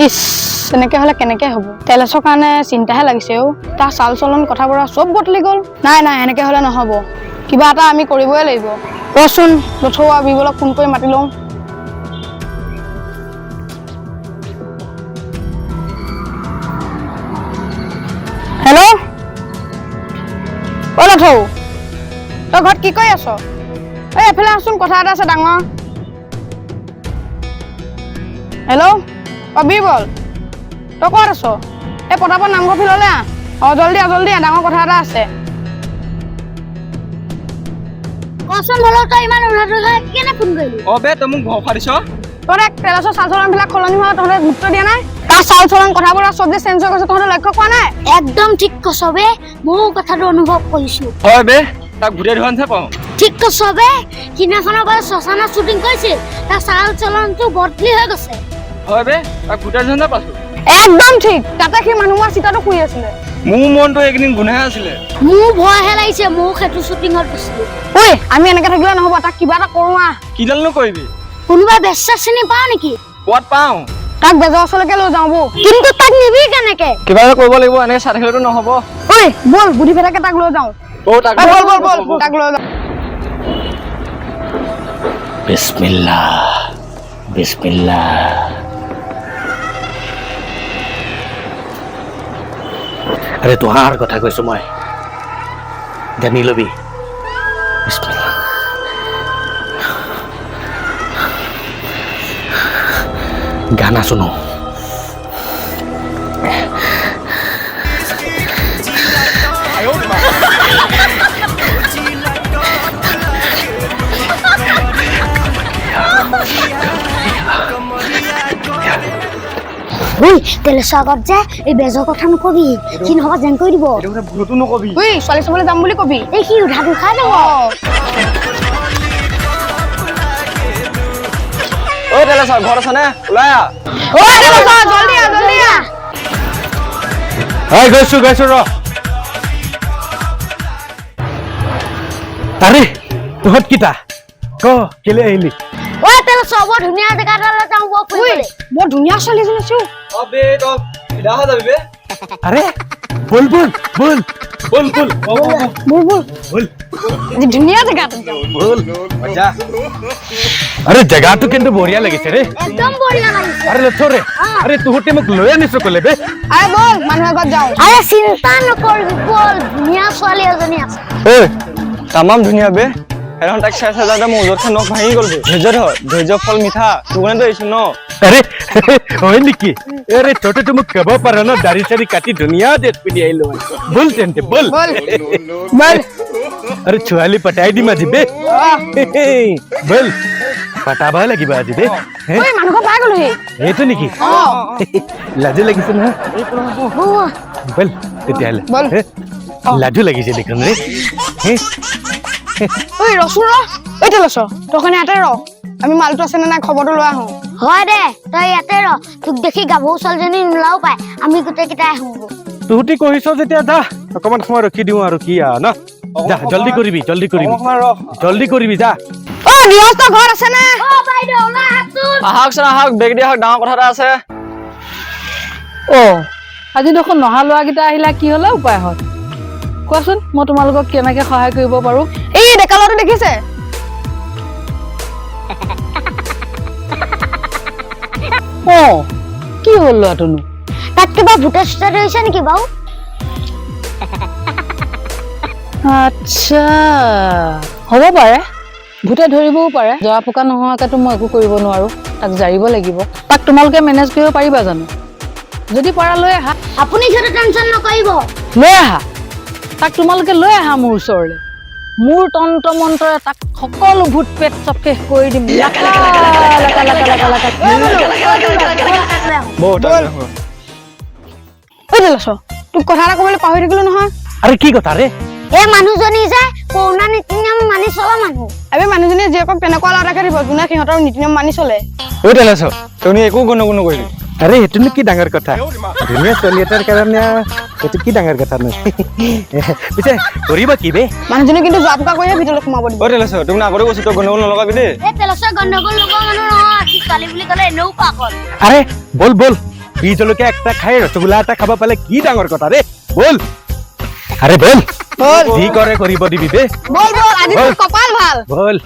Is এনেকে হলে কেনেকে হ'ব তেলেছৰ কাৰণে চিন্তাহে লাগিছে অ তাৰ চাল চলন কথা বৰা সব বদলি গল নাই নাই এনেকে হলে নহব কিবা এটা আমি কৰিবই লাগিব ৰচোন লথৌৱা বিবলক ফোন কৰি মাতি লওঁ হেল্ল' অ লথৌ তই ঘৰত কি কৰি আছ এই এফালে আহচোন কথা এটা আছে ডাঙৰ হেল্ল' অ বিবল তই ক'ত আছ এই পটাপট নামঘৰ ফিললৈ আহ অ জলদি ডাঙৰ কথা এটা আছে কচোন বলো তই ইমান উৰাটোকে কেনে ফোন কৰিলি অ বে তই মোক ঘৰ ফাৰিছ তই তেলেছৰ চাল চলনবিলাক সলনি হোৱা তহঁতে গুৰুত্ব দিয়া নাই তাৰ চাল চলন কথাবোৰ চব যে চেঞ্জ হৈ গৈছে তহঁতে লক্ষ্য কৰা নাই একদম ঠিক কৈছ বে ময়ো কথাটো অনুভৱ কৰিছো হয় বে তাক ঘূৰাই ধৰা নিচিনা পাওঁ ঠিক কৈছ বে সিদিনাখনৰ পৰা শ্মশানত শ্বুটিং কৰিছিল তাৰ চাল চলনটো বদলি হৈ গৈছে হয় বে তাক ঘূৰাই ধৰা নিচিনা পাইছো একদম ঠিক তাতে সি মানুহৰ চিতাটো শুই আছিলে মোৰ মনটো এইকেইদিন গুন্ধাই আছিলে মোৰ ভয়হে লাগিছে ময়ো সেইটো শ্বুটিঙত গৈছিলো ঐ আমি এনেকে থাকিলে নহব তাক কিবা এটা কৰো আহ কিডালনো কৰিবি কোনোবা বেচা চিনি পাও নেকি ক'ত পাওঁ তাক বেজৰ ওচৰলৈকে লৈ যাওঁ বৌ কিন্তু তাক নিবি কেনেকে কিবা এটা কৰিব লাগিব এনেকে চাই থাকিলেতো নহ'ব ঐ বল বুদ্ধি ফেটাকে তাক লৈ যাওঁ অ তাক বল তাক লৈ যাওঁ বিসমিল্লাহ আরে তোহার কথা কৈছো মই জানি লবি বিসমিল্লাহ গানা শুনো ওই তেলেছৰ আগত যে এই বেজৰ কথা নকবি সি নহবা জেং কৰি দিব ভুলতো নকবি ঐ ছোৱালী চাবলৈ যাম বুলি কবি এই সি উধাটো খাই যাব ঐ তেলেছ ঘৰত আছ নে ওলাই আহ ঐ তেলেছ জলদি আহ হাই গৈছো ৰ আৰে তোহত কিটা ক কেলে আহিলি ঐ তেলেছ বৰ ধুনীয়া জেগা এটালৈ যাওঁ বল ফুৰিবলৈ বৰ ধুনীয়া ছোৱালী এজনী আছে অ বে তই বিদা হৈ যাবি বে আরে বল আজি ধুনীয়া জেগা আচ্ছা আরে জায়গাটো কিন্তু বঢ়িয়া লাগিছে রে একদম বঢ়িয়া লাগিছে আরে লথৰে আৰে তোহতে মোক লৈ আনিছো কলে বে আৰে বল মানুহৰ ঘৰত যাওঁ আৰে চিন্তা নকৰিবি বল ধুনীয়া ছোৱালী এজনী আছে ঐ তামাম ধুনীয়া বে এখন তাক চাই যাওঁতে মোৰ ওজত নখ ভাঙি গ'ল ধৈৰ্য ফল মিঠা তোৰ কাৰণেতো আহিছো ন আৰে হয় নেকি আৰে ছোটে তো মোক কব পাৰো না দাড়ি চাড়ি কাটি ধুনীয়া ডেট পিনি আইলো বল তেন্তে বল আরে ছোৱালী পটাই দিম আজি বে বল পটাবা লাগিব আজি বে ঐ মানুহ ঘৰ পাই গ'লোহি এইটো নেকি লাজু লাগিছে না বল তেতিয়াহ'লে বল। লাজু লাগিছে দেখোন ৰে ঐ ৰচোন ঐ তেলেছ তই কাৰণে ইয়াতে ৰ আমি মালটো আছে নে নাই খবৰটো লৈ আহোঁ হয় দে তই ইয়াতে ৰ তোক দেখি গাভৰু ছোৱালীজনী নোলাও পায় আমি গোটেইকেইটাই আহোঁ তুহতি কহিছ যেতিয়া যা অকমান সময় ৰখি দিওঁ আৰু কি না যা জলদি কৰিবি যা ঐ গৃহস্থ ঘৰত আছে নে অ বাইদেউ ওলাই আহকচোন আহক বেগ দি আহক ডাঙৰ কথা এটা আছে অ আজি দেখোন নহা ল'ৰাকেইটা আহিলে কি হ'লে উপায় হয় কোৱাচোন মই তোমালোকক কেনেকে সহায় কৰিব পাৰো এই ডেকা ল'ৰাটো দেখিছে অ কি হ'ল ল'ৰাটোনো তাত কিবা ভূতে চুতে ধৰিছে নেকি বাৰু আচ্ছা হ'ব পাৰে ভূতে ধৰিবও পাৰে জৰা ফুকা নোহোৱাকেতো মই একো কৰিব নোৱাৰো তাক জাৰিব লাগিব তাক তোমালোকে মেনেজ কৰিব পাৰিবা জানো যদি পাৰা লৈ আহা আপুনি সেইটো টেনচন নকৰিব লৈ আহা তাক তোমালোকে লৈ আহা মোৰ ওচৰলৈ মোৰ তন্ত্ৰ মন্ত্ৰৰে তাক সকলো ভূত পেট চব শেষ কৰি দিম ঐ তেলেছ তোক কথা এটা ক'বলৈ পাহৰি থাকিলো নহয় আৰে কি কথা ৰে এই মানুহজনী যে পুৰণা নীতি নিয়ম মানি চলা মানুহ আমি মানুহজনীয়ে জীয়েকক তেনেকুৱা ল'ৰা এটাকে দিব যোনে সিহঁতৰ নীতি নিয়ম মানি চলে ঐ তেলেছ তুমি একো গুণ নকৰিবি আৰে এটুনো কি ডাঙৰ কথা ধুনীয়া ছোৱালী এটাৰ কাৰণে এইটো কি ডাঙৰ কথা নহয় পিছে কৰিবা কি বে মানুহজনী কিন্তু যোৱা পোকা কৰিহে ভিতৰলৈ সোমাব দিব ঐ তেলেছ তুমি আগতে কৈছো তই গণ্ডগোল নলগাবি দেই এই তেলেছৰ গণ্ডগোল লগোৱা মানুহ নহয় ছোৱালী বুলি ক'লে এনেও পাগল আৰে বল বি জলকীয়া একটা খাই ৰসগোল্লা এটা খাব পালে কি ডাঙৰ কথা ৰে বল আৰে বল বল যি কৰে কৰিব দিবি বে বল বল আজি তোৰ কপাল ভাল বল